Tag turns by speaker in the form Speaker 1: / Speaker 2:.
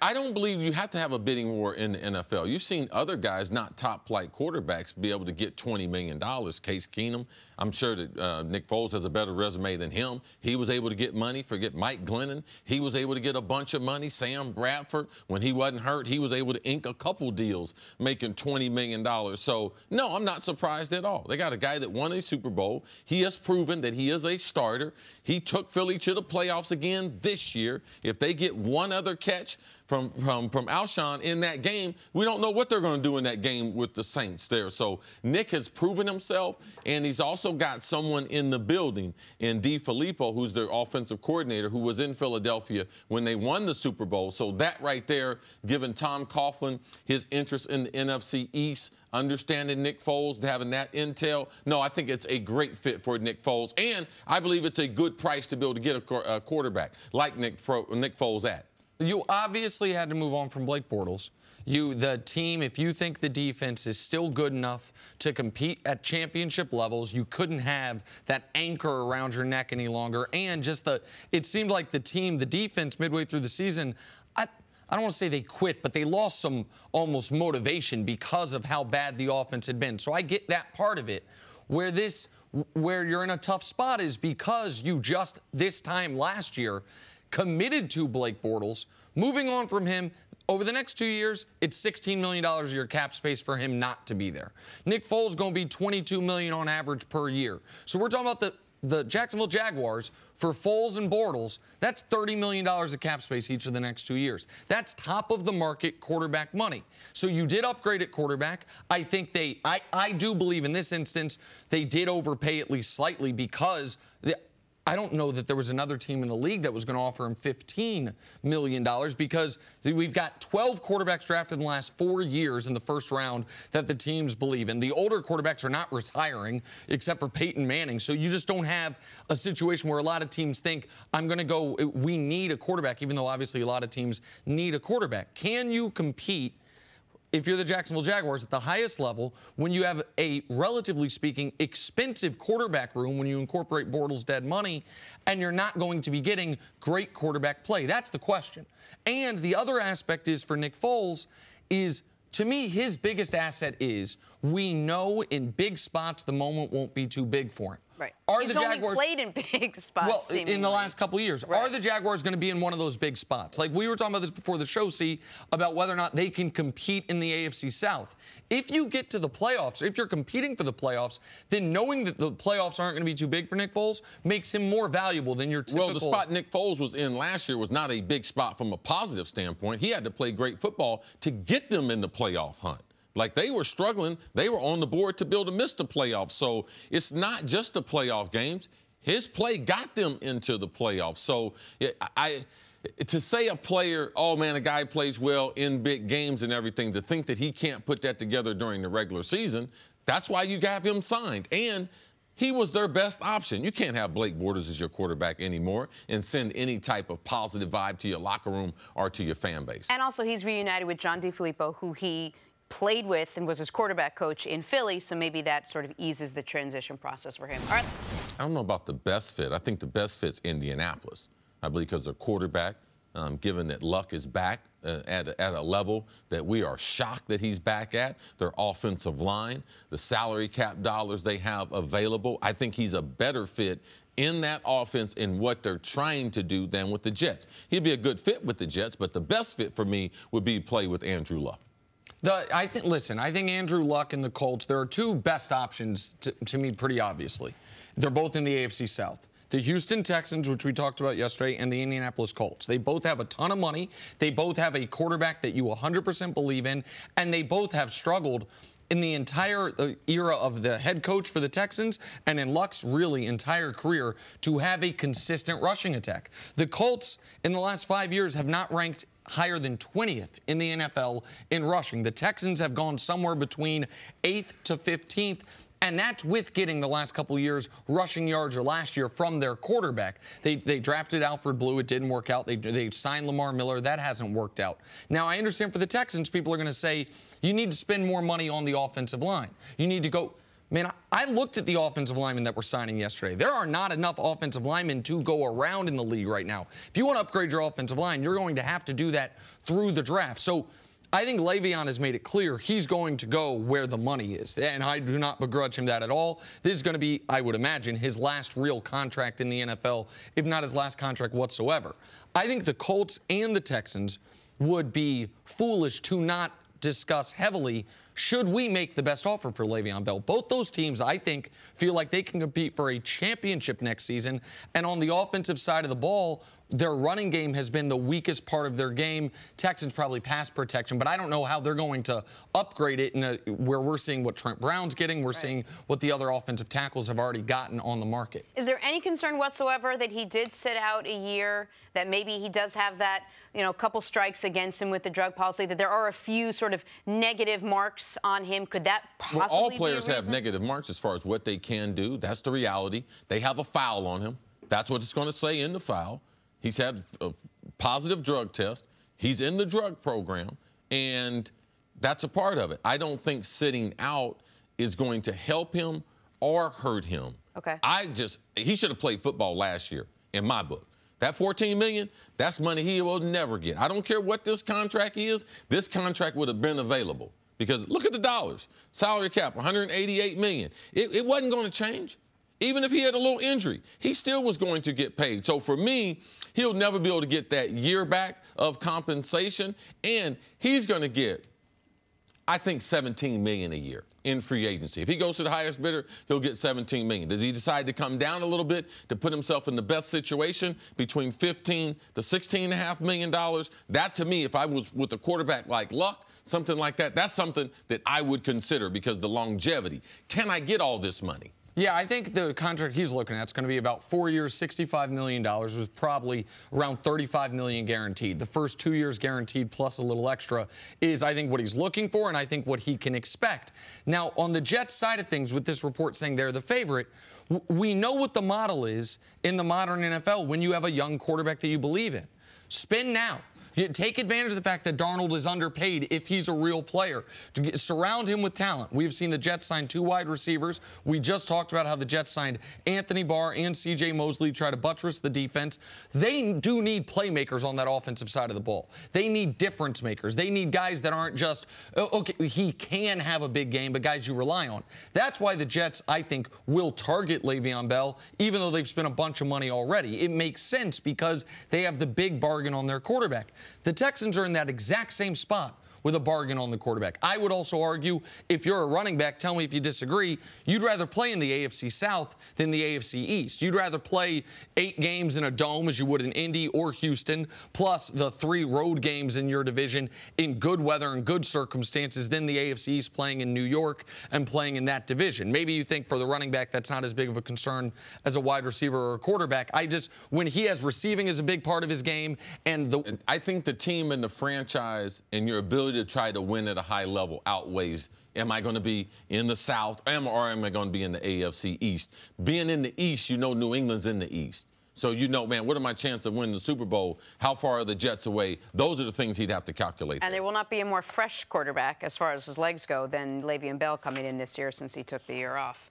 Speaker 1: I don't believe you have to have a bidding war in the NFL. You've seen other guys, not top-flight quarterbacks, be able to get $20 million. Case Keenum, I'm sure that Nick Foles has a better resume than him. He was able to get money. Forget Mike Glennon. He was able to get a bunch of money. Sam Bradford, when he wasn't hurt, he was able to ink a couple deals making $20 million. So, no, I'm not surprised at all. They got a guy that won a Super Bowl. He has proven that he is a starter. He took Philly to the playoffs again this year. If they get one other catch from Alshon in that game, we don't know what they're going to do in that game with the Saints there. So Nick has proven himself, and he's also got someone in the building in DeFilippo, who's their offensive coordinator, who was in Philadelphia when they won the Super Bowl. So that right there, giving Tom Coughlin his interest in the NFC East, understanding Nick Foles, having that intel. No, I think it's a great fit for Nick Foles, and I believe it's a good price to be able to get a quarterback like Nick Foles at.
Speaker 2: You obviously had to move on from Blake Bortles. The team, if you think the defense is still good enough to compete at championship levels, you couldn't have that anchor around your neck any longer. And just it seemed like the defense midway through the season, I don't want to say they quit, but they lost some almost motivation because of how bad the offense had been. So I get that part of it. Where you're in a tough spot is because you just this time last year committed to Blake Bortles. Moving on from him, over the next 2 years, it's $16 million of your cap space for him not to be there. Nick Foles is going to be $22 million on average per year. So we're talking about the Jacksonville Jaguars for Foles and Bortles. That's $30 million of cap space each of the next 2 years. That's top of the market quarterback money. So you did upgrade at quarterback. I think I do believe in this instance they did overpay at least slightly because I don't know that there was another team in the league that was going to offer him $15 million because we've got 12 quarterbacks drafted in the last 4 years in the first round that the teams believe in. The older quarterbacks are not retiring except for Peyton Manning. So you just don't have a situation where a lot of teams think, we need a quarterback, even though obviously a lot of teams need a quarterback. Can you compete if you're the Jacksonville Jaguars at the highest level when you have a, relatively speaking, expensive quarterback room when you incorporate Bortles' dead money and you're not going to be getting great quarterback play? That's the question. And the other aspect is for Nick Foles is, to me, his biggest asset is we know in big spots the moment won't be too big for him.
Speaker 3: Right.
Speaker 2: He's
Speaker 3: only played in big spots,
Speaker 2: well,
Speaker 3: seemingly.
Speaker 2: in the last couple of years. Right. Are the Jaguars going to be in one of those big spots? Like we were talking about this before the show, about whether or not they can compete in the AFC South. If you get to the playoffs, if you're competing for the playoffs, then knowing that the playoffs aren't going to be too big for Nick Foles makes him more valuable than your typical.
Speaker 1: Well, the spot Nick Foles was in last year was not a big spot from a positive standpoint. He had to play great football to get them in the playoff hunt. Like they were struggling. They were on the board to be able to miss the playoffs. So it's not just the playoff games. His play got them into the playoffs. So to say a player, oh, man, a guy plays well in big games and everything, to think that he can't put that together during the regular season, that's why you got him signed. And he was their best option. You can't have Blake Bortles as your quarterback anymore and send any type of positive vibe to your locker room or to your fan base.
Speaker 3: And also he's reunited with John DeFilippo, who he played with and was his quarterback coach in Philly, so maybe that sort of eases the transition process for him. All right.
Speaker 1: I don't know about the best fit. I think the best fit's Indianapolis. I believe because their quarterback, given that Luck is back at a level that we are shocked that he's back at, their offensive line, the salary cap dollars they have available, I think he's a better fit in that offense in what they're trying to do than with the Jets. He'd be a good fit with the Jets, but the best fit for me would be play with Andrew Luck.
Speaker 2: I think Andrew Luck and the Colts, there are two best options to me pretty obviously. They're both in the AFC South. The Houston Texans, which we talked about yesterday, and the Indianapolis Colts. They both have a ton of money. They both have a quarterback that you 100% believe in, and they both have struggled in the entire era of the head coach for the Texans and in Luck's really entire career to have a consistent rushing attack. The Colts in the last 5 years have not ranked higher than 20th in the NFL in rushing. The Texans have gone somewhere between 8th to 15th. And that's with getting the last couple of years rushing yards or last year from their quarterback. They drafted Alfred Blue. It didn't work out. They signed Lamar Miller. That hasn't worked out. Now, I understand for the Texans, people are going to say, you need to spend more money on the offensive line. You need to go. Man, I looked at the offensive linemen that were signing yesterday. There are not enough offensive linemen to go around in the league right now. If you want to upgrade your offensive line, you're going to have to do that through the draft. So I think Le'Veon has made it clear he's going to go where the money is, and I do not begrudge him that at all. This is going to be, I would imagine, his last real contract in the NFL, if not his last contract whatsoever. I think the Colts and the Texans would be foolish to not discuss heavily, should we make the best offer for Le'Veon Bell? Both those teams, I think, feel like they can compete for a championship next season. And on the offensive side of the ball, their running game has been the weakest part of their game. Texans probably pass protection, but I don't know how they're going to upgrade it where we're seeing what Trent Brown's getting. We're seeing what the other offensive tackles have already gotten on the market.
Speaker 3: Is there any concern whatsoever that he did sit out a year, that maybe he does have that, couple strikes against him with the drug policy, that there are a few sort of negative marks on him? Could that possibly
Speaker 1: Well, all players
Speaker 3: be a
Speaker 1: have
Speaker 3: reason?
Speaker 1: negative marks as far as what they can do. That's the reality. They have a foul on him. That's what it's going to say in the foul. He's had a positive drug test. He's in the drug program, and that's a part of it. I don't think sitting out is going to help him or hurt him.
Speaker 3: Okay.
Speaker 1: He should have played football last year, in my book. That $14 million, that's money he will never get. I don't care what this contract is. This contract would have been available because look at the dollars. Salary cap, $188 million. It wasn't going to change. Even if he had a little injury, he still was going to get paid. So for me, he'll never be able to get that year back of compensation, and he's going to get, I think, $17 million a year in free agency. If he goes to the highest bidder, he'll get $17 million. Does he decide to come down a little bit to put himself in the best situation between $15 to $16.5 million? That, to me, if I was with a quarterback like Luck, something like that, that's something that I would consider because the longevity. Can I get all this money?
Speaker 2: Yeah, I think the contract he's looking at is going to be about 4 years, $65 million, with probably around $35 million guaranteed. The first 2 years guaranteed plus a little extra is, I think, what he's looking for and I think what he can expect. Now, on the Jets side of things, with this report saying they're the favorite, we know what the model is in the modern NFL when you have a young quarterback that you believe in. Spin now. Take advantage of the fact that Darnold is underpaid if he's a real player. Surround him with talent. We've seen the Jets sign 2 wide receivers. We just talked about how the Jets signed Anthony Barr and C.J. Mosley to try to buttress the defense. They do need playmakers on that offensive side of the ball. They need difference makers. They need guys that aren't just, okay, he can have a big game, but guys you rely on. That's why the Jets, I think, will target Le'Veon Bell, even though they've spent a bunch of money already. It makes sense because they have the big bargain on their quarterback. The Texans are in that exact same spot with a bargain on the quarterback. I would also argue, if you're a running back, tell me if you disagree, you'd rather play in the AFC South than the AFC East. You'd rather play 8 games in a dome as you would in Indy or Houston, plus the 3 road games in your division in good weather and good circumstances than the AFC East playing in New York and playing in that division. Maybe you think for the running back that's not as big of a concern as a wide receiver or a quarterback. When he has receiving as a big part of his game and
Speaker 1: I think the team and the franchise and your ability to try to win at a high level outweighs, am I going to be in the South or am I going to be in the AFC East? Being in the East, New England's in the East. So man, what are my chances of winning the Super Bowl? How far are the Jets away? Those are the things he'd have to calculate.
Speaker 3: And there will not be a more fresh quarterback as far as his legs go than Le'Veon Bell coming in this year since he took the year off.